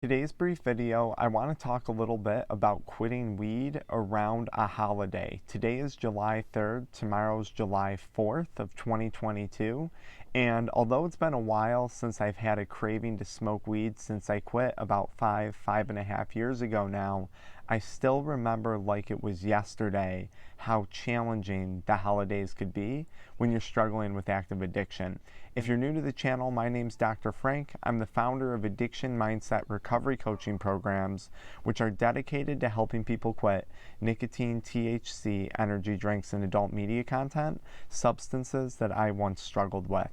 Today's brief video, I want to talk a little bit about quitting weed around a holiday. Today is July 3rd, tomorrow's July 4th of 2022, and although it's been a while since I've had a craving to smoke weed since I quit about five and a half years ago now, I still remember like it was yesterday how challenging the holidays could be when you're struggling with active addiction. If you're new to the channel, my name's Dr. Frank. I'm the founder of AddictionMindset recovery coaching programs, which are dedicated to helping people quit nicotine, THC, energy drinks, and adult media content, substances that I once struggled with.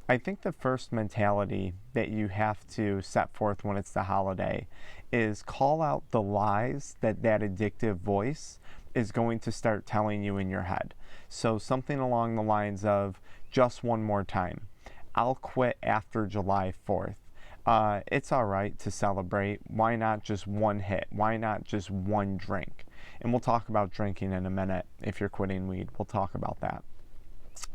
I think the first mentality that you have to set forth when it's the holiday is call out the lies that addictive voice is going to start telling you in your head. So something along the lines of, just one more time. I'll quit after July 4th. It's all right to celebrate. Why not just one hit? Why not just one drink? And we'll talk about drinking in a minute. If you're quitting weed, we'll talk about that.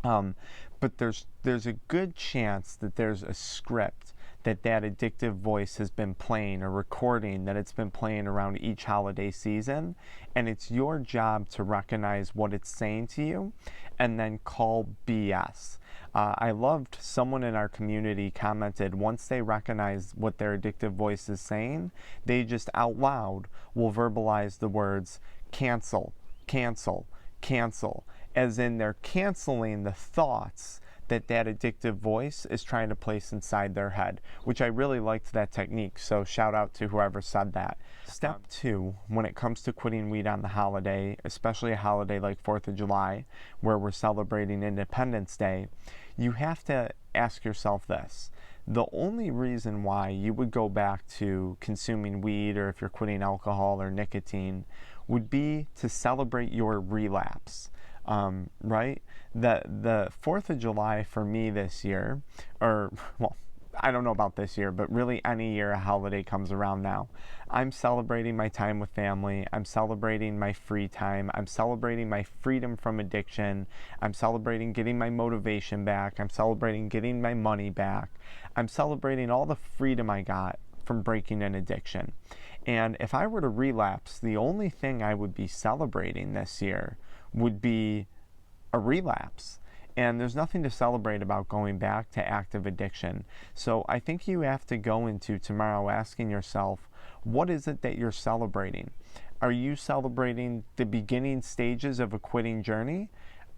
But there's a good chance that there's a script that addictive voice has been playing, or recording that it's been playing around each holiday season, and it's your job to recognize what it's saying to you and then call BS. I loved someone in our community commented once they recognize what their addictive voice is saying, they just out loud will verbalize the words cancel, cancel, cancel, as in they're canceling the thoughts that addictive voice is trying to place inside their head, which I really liked that technique, so shout out to whoever said that. Step 2, when it comes to quitting weed on the holiday, especially a holiday like 4th of July, where we're celebrating Independence Day, you have to ask yourself this. The only reason why you would go back to consuming weed, or if you're quitting alcohol or nicotine, would be to celebrate your relapse. Right? The 4th of July for me this year, or, well, I don't know about this year, but really any year a holiday comes around now, I'm celebrating my time with family, I'm celebrating my free time, I'm celebrating my freedom from addiction, I'm celebrating getting my motivation back, I'm celebrating getting my money back, I'm celebrating all the freedom I got from breaking an addiction. And if I were to relapse, the only thing I would be celebrating this year would be a relapse. And there's nothing to celebrate about going back to active addiction. So I think you have to go into tomorrow asking yourself, what is it that you're celebrating? Are you celebrating the beginning stages of a quitting journey?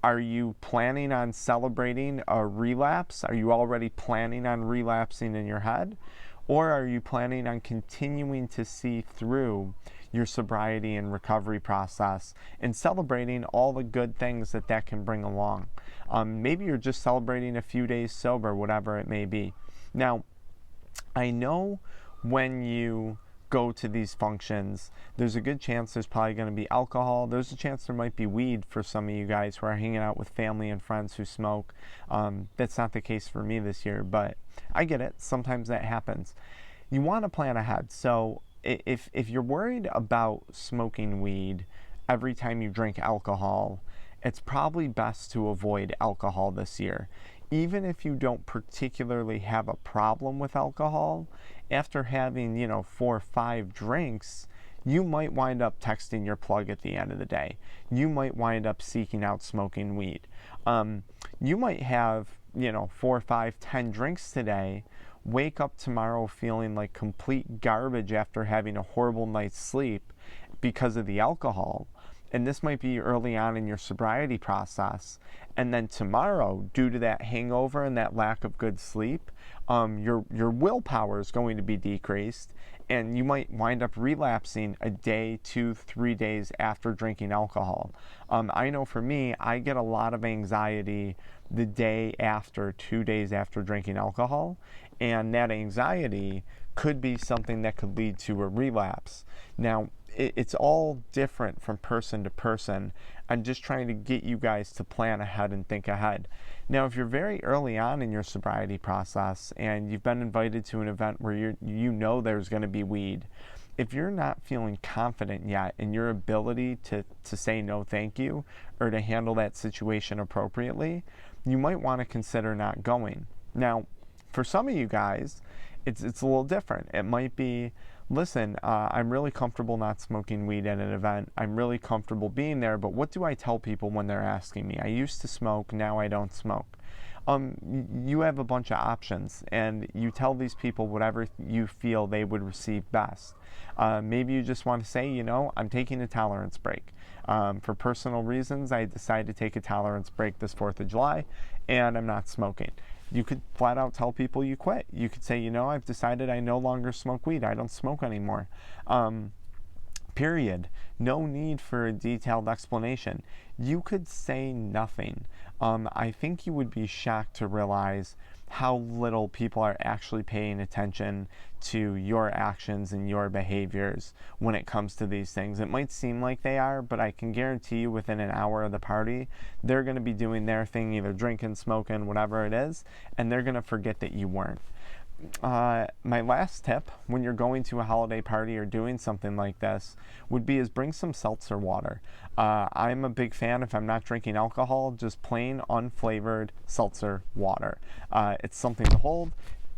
Are you planning on celebrating a relapse? Are you already planning on relapsing in your head? Or are you planning on continuing to see through your sobriety and recovery process and celebrating all the good things that can bring along? Maybe you're just celebrating a few days sober, whatever it may be. Now, I know when you go to these functions, there's a good chance there's probably going to be alcohol. There's a chance there might be weed for some of you guys who are hanging out with family and friends who smoke. That's not the case for me this year, but I get it. Sometimes that happens. You want to plan ahead. So if you're worried about smoking weed every time you drink alcohol, it's probably best to avoid alcohol this year. Even if you don't particularly have a problem with alcohol, after having, 4 or 5 drinks, you might wind up texting your plug at the end of the day. You might wind up seeking out smoking weed. You might have, 4, 5, 10 drinks today, wake up tomorrow feeling like complete garbage after having a horrible night's sleep because of the alcohol. And this might be early on in your sobriety process. And then tomorrow, due to that hangover and that lack of good sleep, your willpower is going to be decreased, and you might wind up relapsing a day, 2, 3 days after drinking alcohol. I know for me, I get a lot of anxiety the day after, 2 days after drinking alcohol, and that anxiety could be something that could lead to a relapse. Now, it's all different from person to person. I'm just trying to get you guys to plan ahead and think ahead. Now, if you're very early on in your sobriety process and you've been invited to an event where you know there's going to be weed, if you're not feeling confident yet in your ability to say no thank you or to handle that situation appropriately, you might want to consider not going. Now, for some of you guys, it's a little different. It might be, listen, I'm really comfortable not smoking weed at an event. I'm really comfortable being there, but what do I tell people when they're asking me? I used to smoke, now I don't smoke. You have a bunch of options, and you tell these people whatever you feel they would receive best. Maybe you just want to say, you know, I'm taking a tolerance break. For personal reasons, I decided to take a tolerance break this 4th of July, and I'm not smoking. You could flat out tell people you quit. You could say, you know, I've decided I no longer smoke weed. I don't smoke anymore. Period. No need for a detailed explanation. You could say nothing. I think you would be shocked to realize how little people are actually paying attention to your actions and your behaviors when it comes to these things. It might seem like they are, but I can guarantee you within an hour of the party, they're going to be doing their thing, either drinking, smoking, whatever it is, and they're going to forget that you weren't. My last tip when you're going to a holiday party or doing something like this would be is bring some seltzer water. I'm a big fan, if I'm not drinking alcohol, just plain unflavored seltzer water. It's something to hold.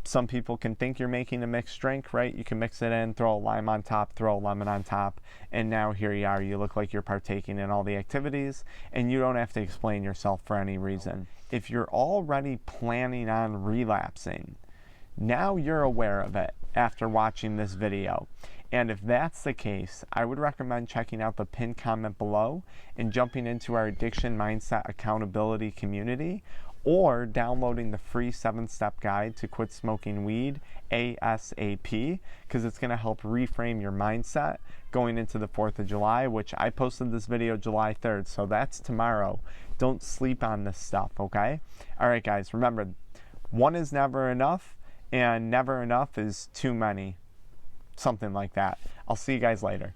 Some people can think you're making a mixed drink, right? You can mix it in, throw a lime on top, throw a lemon on top, and now here you are. You look like you're partaking in all the activities, and you don't have to explain yourself for any reason. If you're already planning on relapsing, now you're aware of it after watching this video. And if that's the case, I would recommend checking out the pinned comment below and jumping into our Addiction Mindset accountability community, or downloading the free 7-step guide to quit smoking weed ASAP, because it's going to help reframe your mindset going into the 4th of July, which I posted this video July 3rd, so that's tomorrow. Don't sleep on this stuff, okay? All right, guys, remember, one is never enough, and never enough is too many. Something like that. I'll see you guys later.